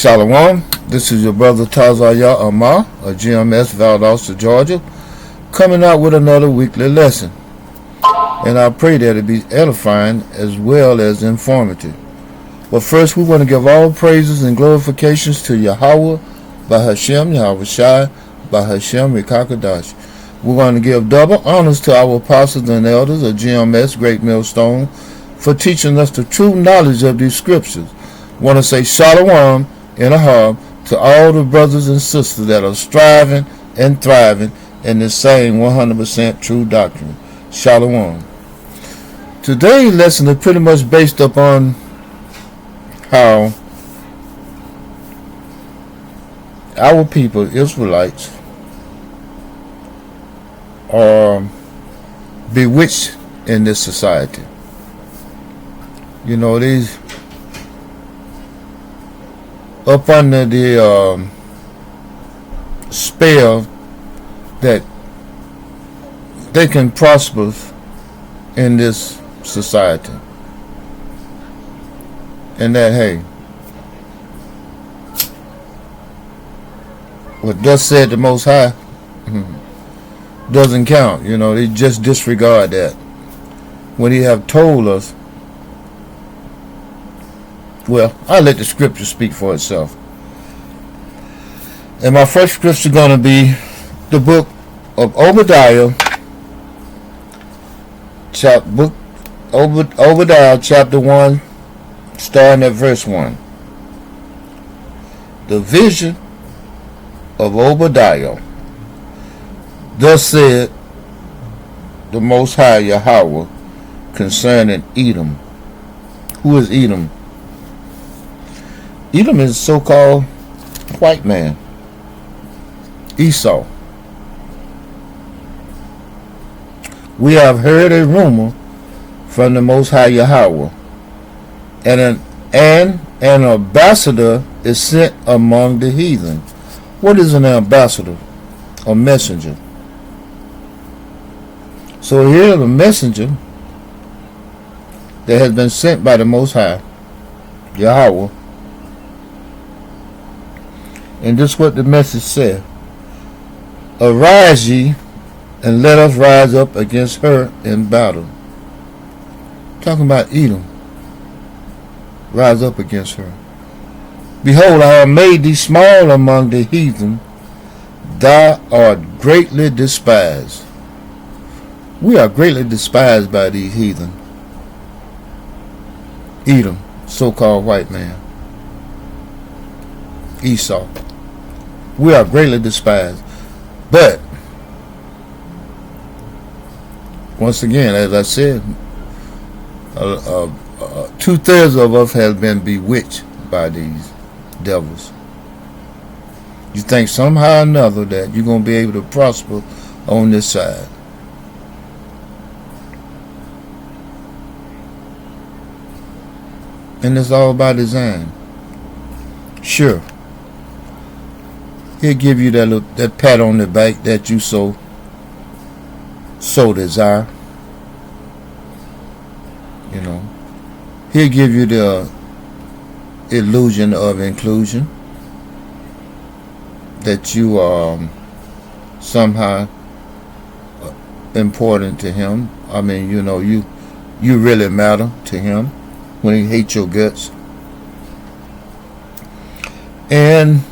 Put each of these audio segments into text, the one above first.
Shalom. This is your brother Tazaya Amar of GMS Valdosta, Georgia, coming out with another weekly lesson. And I pray that it be edifying as well as informative. But first, we want to give all praises and glorifications to Yahweh, by Hashem, Yahweh Shai, by Hashem, Rekakadash. We're going to give double honors to our apostles and elders of GMS, Great Millstone, for teaching us the true knowledge of these scriptures. I want to say Shalom and Ahab to all the brothers and sisters that are striving and thriving in the same 100% true doctrine. Shalom. Today's lesson is pretty much based upon how our people, Israelites, are bewitched in this society. You know, these up under the spell that they can prosper in this society, and that, hey, what thus said the Most High doesn't count. You know, they just disregard that when He have told us. Well, I'll let the scripture speak for itself. And my first scripture is going to be the book of Obadiah, Obadiah chapter 1, starting at verse 1. The vision of Obadiah. Thus said the Most High Yahweh concerning Edom. Who is Edom? Edom is so-called white man, Esau. We have heard a rumor from the Most High Yahweh, and an ambassador is sent among the heathen. What is an ambassador? A messenger. So here the messenger that has been sent by the Most High Yahweh. And this is what the message said. Arise ye, and let us rise up against her in battle. Talking about Edom. Rise up against her. Behold, I have made thee small among the heathen. Thou art greatly despised. We are greatly despised by these heathen. Edom, so-called white man. Esau. We are greatly despised. But, once again, as I said, 2/3 of us have been bewitched by these devils. You think somehow or another that you're going to be able to prosper on this side. And it's all by design. Sure. He'll give you that pat on the back that you so desire. You know. He'll give you the illusion of inclusion. That you are somehow important to him. I mean, you know, you really matter to him when he hates your guts. And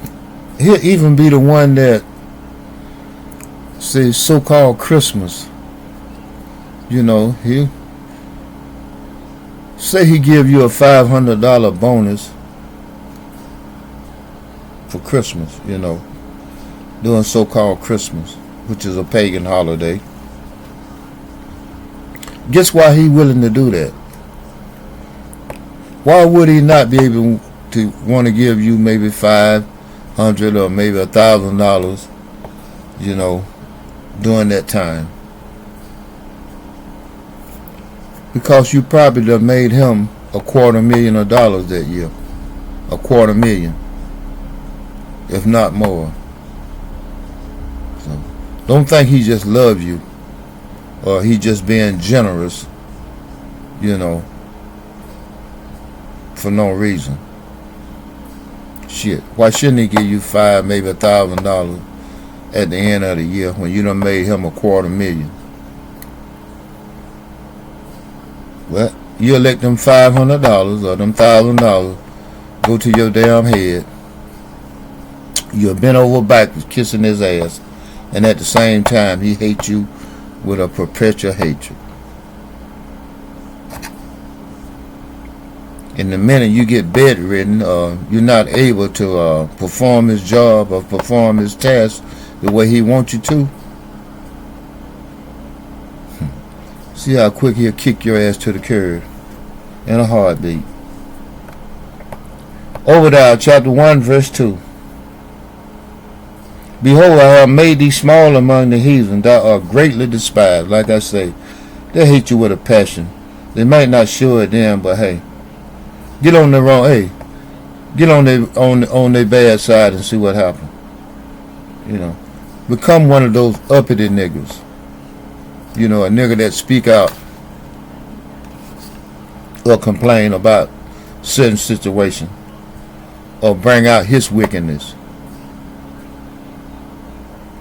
he'll even be the one that says so-called Christmas. You know, he'll say he give you a $500 bonus for Christmas, you know, doing so-called Christmas, which is a pagan holiday. Guess why he willing to do that? Why would he not be able to want to give you maybe $500 or maybe $1,000, you know, during that time? Because you probably done made him $250,000 that year. $250,000, if not more. So don't think he just loves you, or he just being generous, you know, for no reason. Shit, why shouldn't he give you five, maybe $1,000 at the end of the year when you done made him $250,000? Well, you let them $500 or them $1,000 go to your damn head. You're bent over backwards kissing his ass, and at the same time he hates you with a perpetual hatred. And the minute you get bedridden, you're not able to perform his job or perform his task the way he wants you to. See how quick he'll kick your ass to the curb in a heartbeat. Obadiah chapter 1 verse 2. Behold, I have made thee small among the heathen, thou art greatly despised. Like I say, they hate you with a passion. They might not show it then, but hey, get on their wrong, get on their bad side and see what happens. You know, become one of those uppity niggas. You know, a nigga that speak out or complain about certain situation or bring out his wickedness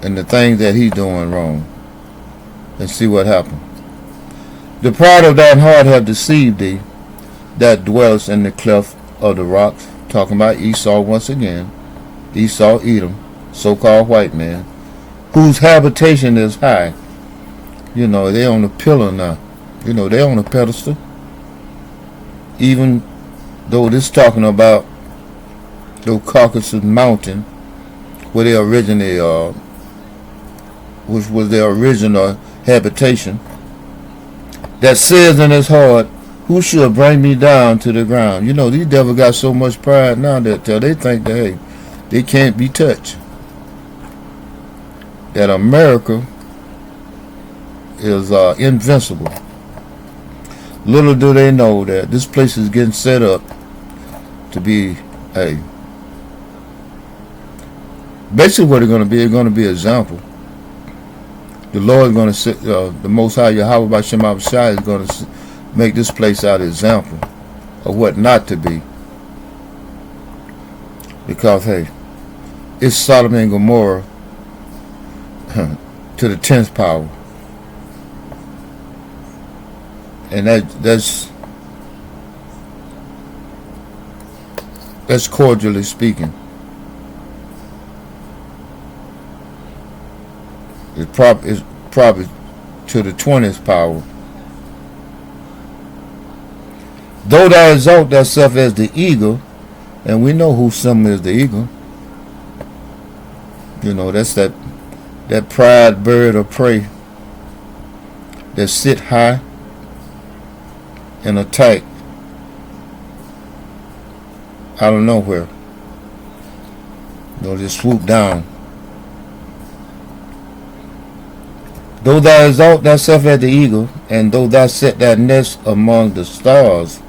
and the things that he's doing wrong, and see what happens. The pride of thine heart have deceived thee, that dwelleth in the cleft of the rocks. Talking about Esau once again. Esau, Edom, so-called white man, whose habitation is high. You know, they on the pillar now. You know, they on a pedestal. Even though this talking about the Caucasus Mountain, where they originally which was their original habitation, that says in his heart, who shall bring me down to the ground? You know, these devils got so much pride now that they think that, hey, they can't be touched. That America is invincible. Little do they know that this place is getting set up to be, hey, basically what it's going to be an example. The Lord is going to sit, the Most High Yahweh B'Shem Abishai is going to make this place out an example of what not to be. Because, hey, it's Sodom and Gomorrah to the 10th power. And that's cordially speaking. It's probably to the 20th power. Though thou exalt thyself as the eagle, and we know who some is the eagle. You know, that's that pride bird of prey that sit high and attack out of nowhere. You know, just swoop down. Though thou exalt thyself as the eagle, and though thou set thy nest among the stars.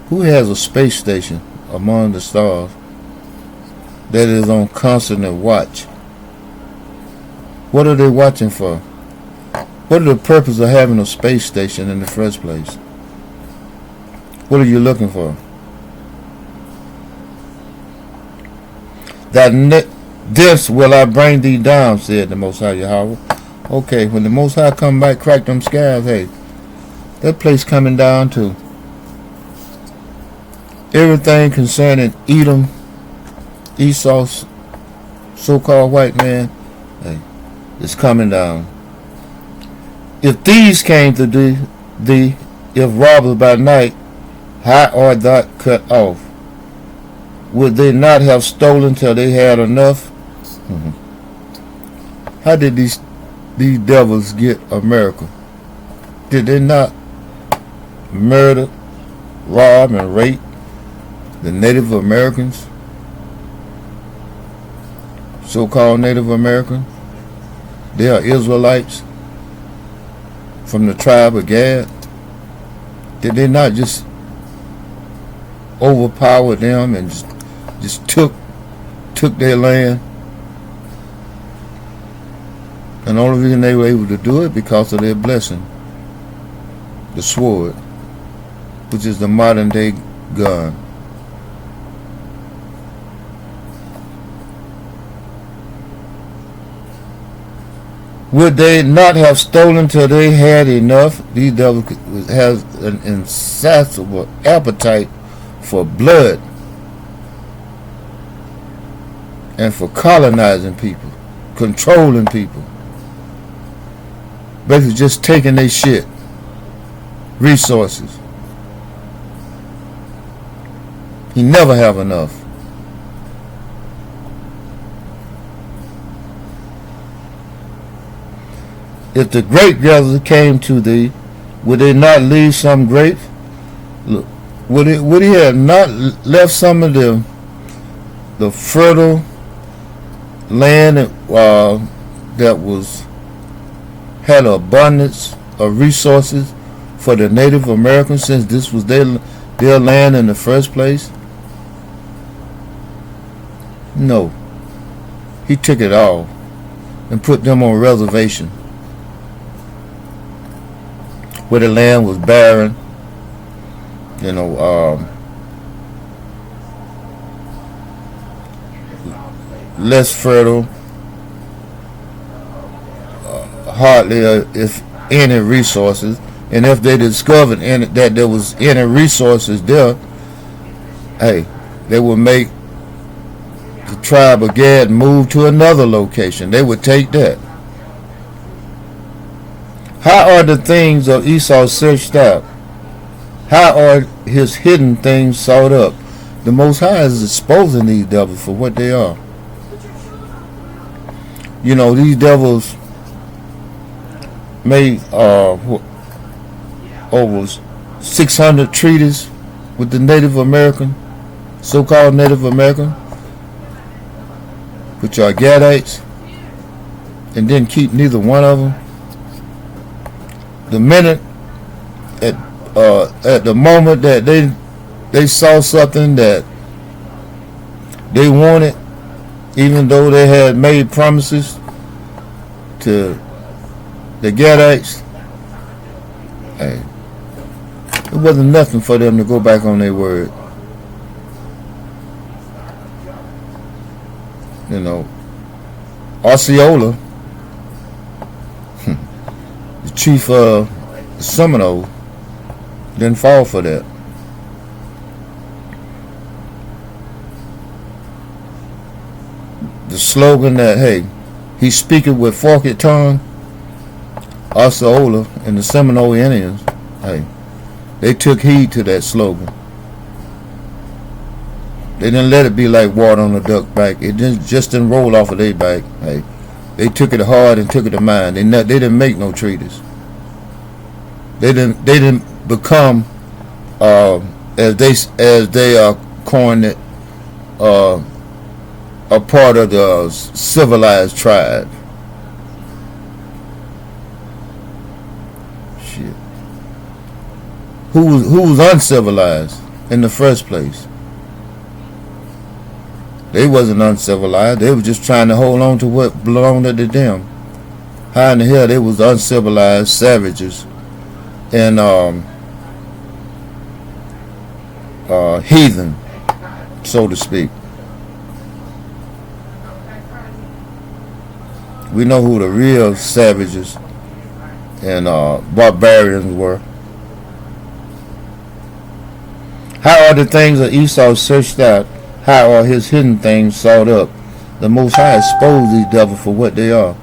Who has a space station among the stars that is on constant watch? What are they watching for? What is the purpose of having a space station in the first place? What are you looking for? This will I bring thee down, said the Most High Yahweh. Okay, when the Most High come back, crack them skies, hey, that place coming down too. Everything concerning Edom, Esau's so-called white man, hey, is coming down. If thieves came to thee, if robbers by night, how art thou cut off? Would they not have stolen till they had enough? How did these devils get America? Did they not murder, rob, and rape the Native Americans? So-called Native Americans? They are Israelites from the tribe of Gad. Did they not just overpower them and just took their land? And the only reason they were able to do it because of their blessing, the sword, which is the modern day gun. Would they not have stolen till they had enough? These devils has an insatiable appetite for blood and for colonizing people, controlling people. Basically just taking their shit, resources. He never have enough. If the grape gatherers came to thee, would they not leave some grapes? Look, would he have not left some of the fertile land that was had an abundance of resources for the Native Americans, since this was their land in the first place? No. He took it all and put them on a reservation where the land was barren, less fertile, hardly if any resources. And if they discovered that there was any resources there, hey, they would make the tribe of Gad move to another location. They would take that. How are the things of Esau searched out? How are his hidden things sought up? The Most High is exposing these devils for what they are. These devils made over 600 treaties with the Native American, so-called Native American, which are Gadites, and didn't keep neither one of them. The minute at the moment that they saw something that they wanted, even though they had made promises to the Gadites, hey, it wasn't nothing for them to go back on their word. Osceola, the chief of Seminole, didn't fall for that. The slogan that, hey, he speaketh with forked tongue, Osceola and the Seminole Indians, hey, they took heed to that slogan. They didn't let it be like water on a duck back. It just didn't roll off of their back. Hey, they took it hard and took it to mind. They didn't make no treaties. They didn't become as they coined it a part of the civilized tribe. Shit. Who was uncivilized in the first place? They wasn't uncivilized. They were just trying to hold on to what belonged to them. How in the hell they was uncivilized savages and heathen, so to speak. We know who the real savages and barbarians were. How are the things of Esau searched out? How are his hidden things sought up? The Most High exposed these devils for what they are.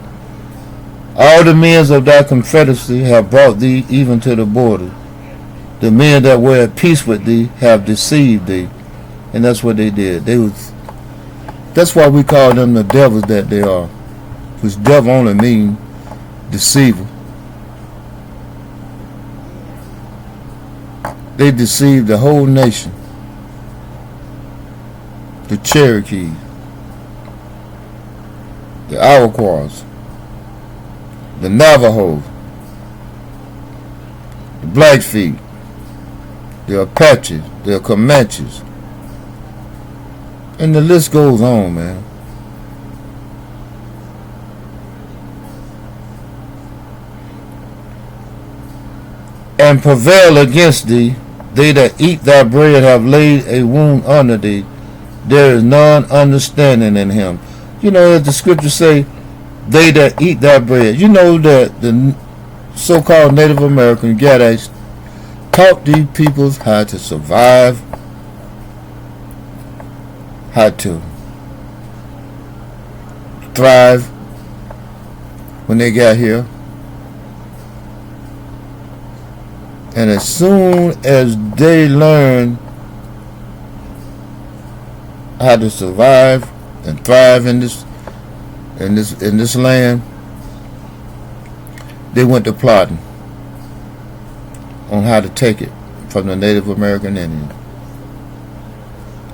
All the men of thy confederacy have brought thee even to the border. The men that were at peace with thee have deceived thee. And that's what they did. That's why we call them the devils that they are. Which devil only means deceiver. They deceived the whole nation. The Cherokee, the Iroquois, the Navajo, the Blackfeet, the Apaches, the Comanches, and the list goes on, man. And prevail against thee, they that eat thy bread have laid a wound under thee. There is none understanding in him. As the scriptures say, they that eat that bread. You know that the so-called Native American Gadates taught these peoples how to survive, how to thrive when they got here. And as soon as they learn how to survive and thrive in this land, they went to plotting on how to take it from the Native American Indian.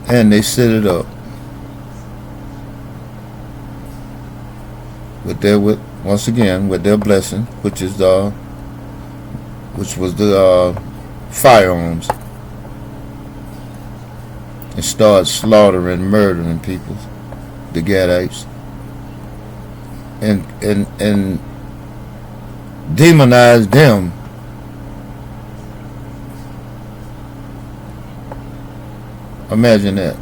And they set it up once again with their blessing, which was the firearms, and started slaughtering, murdering people, the Gadites, and demonized them. Imagine that.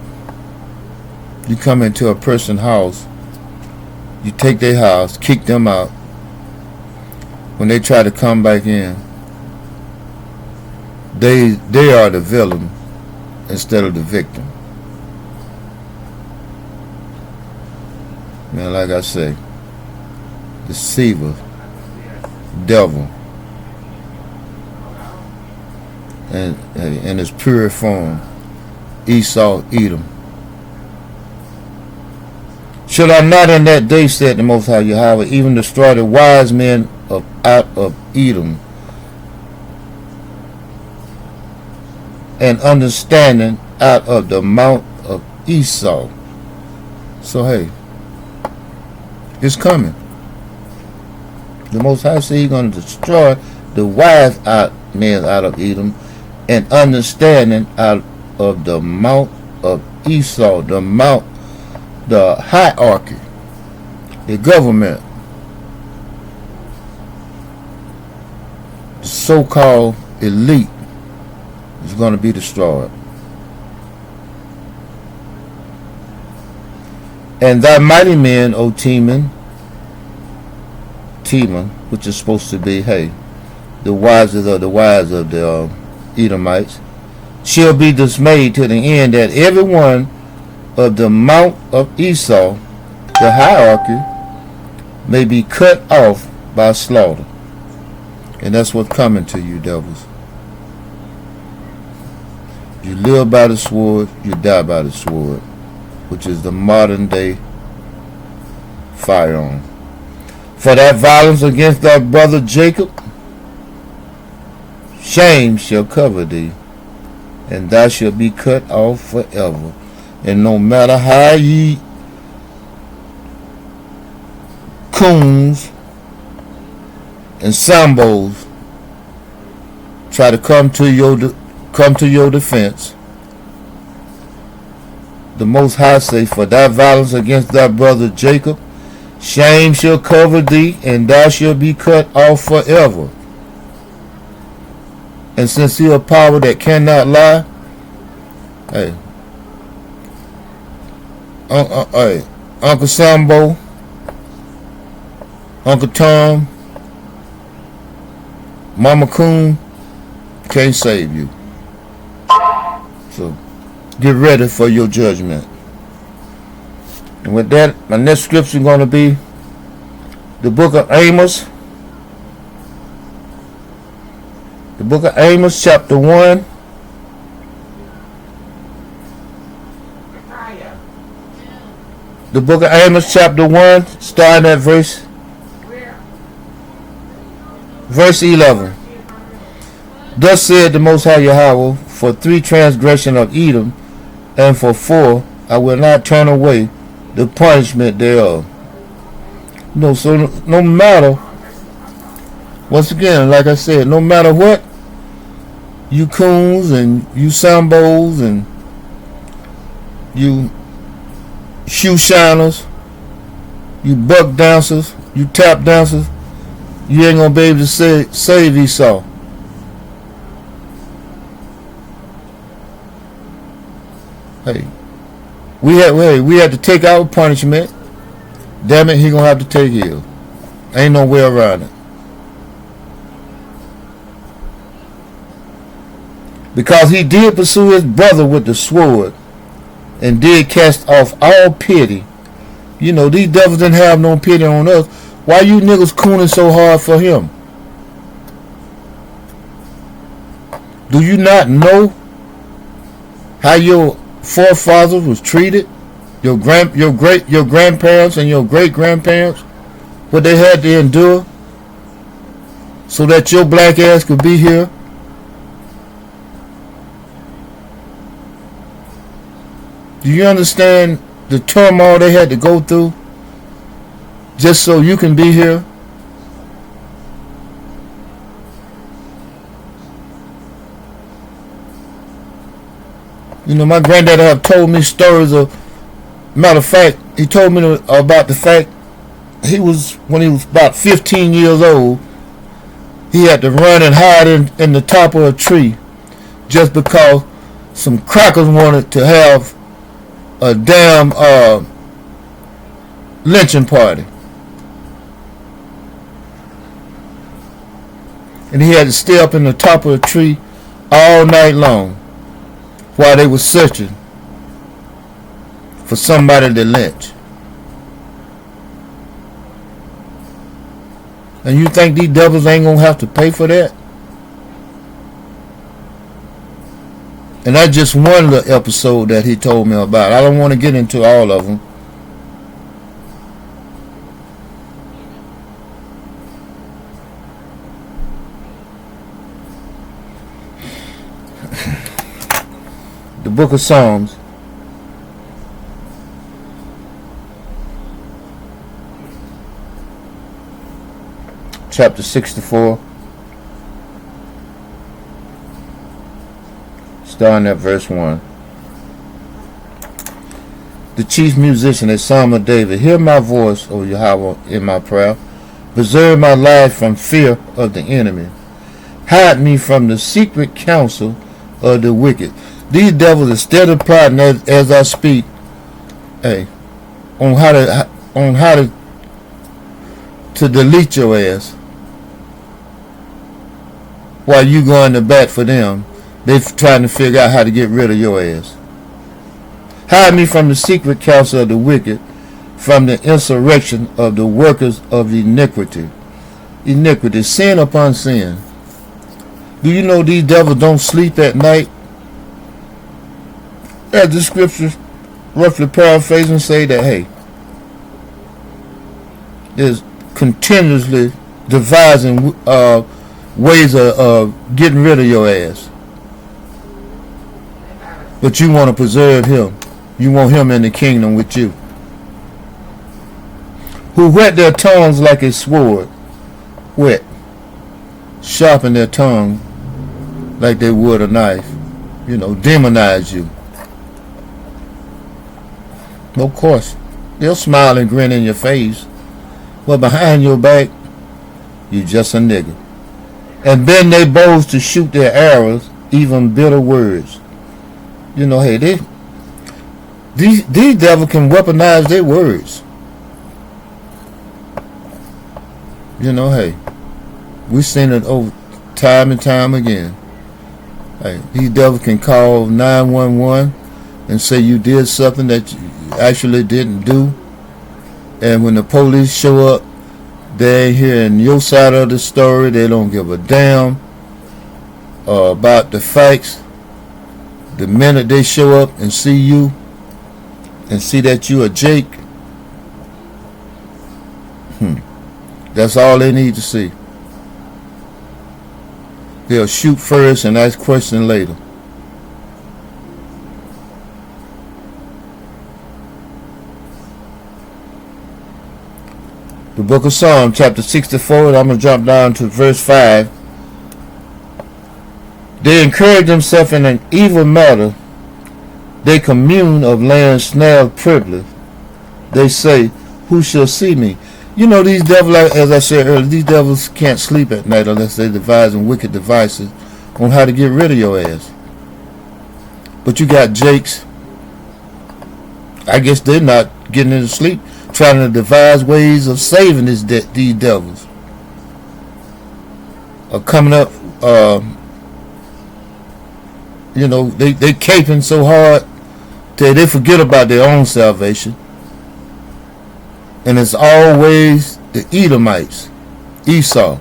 You come into a person's house, you take their house, kick them out. When they try to come back in, they are the villain instead of the victim. Man, like I say, deceiver, devil, and in its pure form, Esau, Edom. Should I not in that day, said the Most High Yahweh, even destroy the wise men out of Edom, and understanding out of the mount of Esau? So hey, it's coming. The Most High said He's going to destroy the wise men out of Edom, and understanding out of the mount of Esau, the hierarchy, the government, the so-called elite is going to be destroyed. And thy mighty men, O Teman, which is supposed to be, hey, the wisest of the wise of the Edomites, shall be dismayed to the end that every one of the mount of Esau, the hierarchy, may be cut off by slaughter. And that's what's coming to you, devils. You live by the sword, you die by the sword, which is the modern day firearm. For that violence against thy brother Jacob, shame shall cover thee, and thou shalt be cut off forever. And no matter how ye coons and sambos try to come to your defense, the Most High say, for thy violence against thy brother Jacob, shame shall cover thee, and thou shalt be cut off forever. And since he a power that cannot lie, hey, Uncle Sambo, Uncle Tom, Mama Coon can't save you. So get ready for your judgment. And with that, my next scripture is going to be the book of Amos. The book of Amos, chapter 1. The book of Amos, chapter 1, starting at verse 11. Thus said the Most High Yahweh, for 3 transgression of Edom, and for 4 I will not turn away the punishment thereof. No, so no matter, once again, like I said, no matter what, you coons and you sambos and you shoe shiners, you buck dancers, you tap dancers, you ain't gonna be able to save Esau. Hey, we had to take our punishment. damn it, he gonna have to take his. Ain't no way around it. Because he did pursue his brother with the sword and did cast off all pity. You know, these devils didn't have no pity on us. Why you niggas cooning so hard for him? Do you not know how your forefathers was treated? Your grandparents and your great grandparents, what they had to endure so that your black ass could be here. Do you understand the turmoil they had to go through just so you can be here? You know, my granddad have told me stories of, matter of fact, he told me about the fact when he was about 15 years old, he had to run and hide in the top of a tree just because some crackers wanted to have a damn lynching party. And he had to stay up in the top of a tree all night long while they were searching for somebody to lynch. And you think these devils ain't gonna have to pay for that? And that's just one little episode that he told me about. I don't want to get into all of them. The book of Psalms, chapter 64, starting at verse 1. The chief musician, a psalm of David. Hear my voice, O Yahweh, in my prayer. Preserve my life from fear of the enemy. Hide me from the secret counsel of the wicked. These devils, instead of plotting as I speak, on how to delete your ass, while you going to bat for them, they trying to figure out how to get rid of your ass. Hide me from the secret counsel of the wicked, from the insurrection of the workers of iniquity. Iniquity, sin upon sin. Do you know these devils don't sleep at night? As the scriptures roughly paraphrasing say that, hey, there's continuously devising ways of getting rid of your ass. But you want to preserve him. You want him in the kingdom with you. Who whet their tongues like a sword. Whet. Sharpen their tongue like they would a knife. You know, demonize you. Of course, they'll smile and grin in your face, but behind your back, you just a nigga. And bend their bows to shoot their arrows, even bitter words. You know, hey, these devils can weaponize their words. You know, hey, we've seen it over time and time again. Hey, these devils can call 911 and say you did something that you actually didn't do, and when the police show up, they ain't hearing your side of the story. They don't give a damn about the facts. The minute they show up and see you and see that you are Jake, that's all they need to see. They'll shoot first and ask questions later. The book of Psalms, chapter 64, and I'm going to jump down to verse 5. They encourage themselves in an evil matter. They commune of land snared privily. They say, who shall see me? You know, these devils, as I said earlier, these devils can't sleep at night unless they're devising wicked devices on how to get rid of your ass. But you got Jakes. I guess they're not getting into sleep trying to devise ways of saving these devils, are coming up. They caping so hard that they forget about their own salvation, and it's always the Edomites, Esau.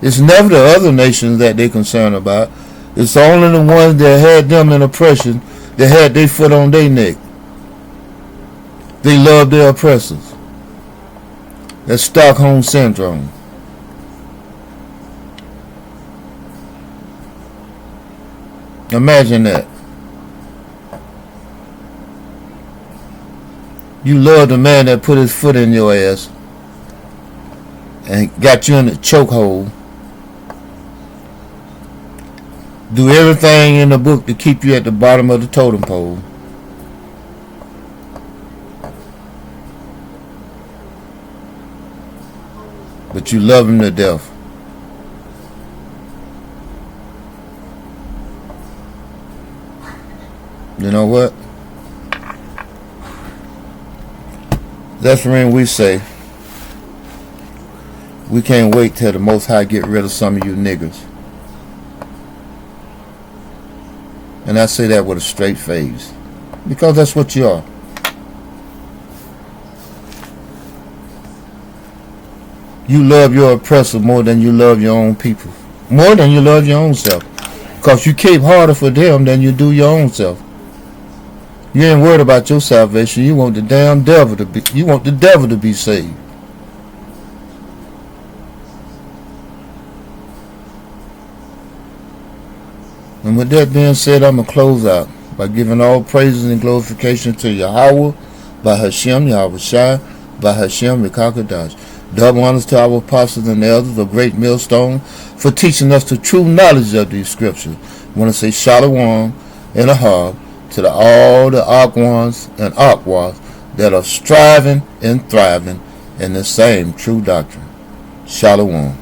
It's never the other nations that they're concerned about. It's only the ones that had them in oppression, that had their foot on their neck. They love their oppressors. That's Stockholm Syndrome. Imagine that. You love the man that put his foot in your ass and got you in the chokehold. Do everything in the book to keep you at the bottom of the totem pole. But you love him to death. You know what? That's when we say, we can't wait till the Most High get rid of some of you niggers. And I say that with a straight face, because that's what you are. You love your oppressor more than you love your own people, more than you love your own self, because you cape harder for them than you do your own self. You ain't worried about your salvation. You want the damn devil to be. You want the devil to be saved. And with that being said, I'm going to close out by giving all praises and glorification to Yahweh, by Hashem, Yahweh Shai, by Hashem, Rekakadash. Double honors to our apostles and elders of Great Millstone for teaching us the true knowledge of these scriptures. I want to say Shalom and Ahab to all the Akwans and Akwas that are striving and thriving in the same true doctrine. Shalom.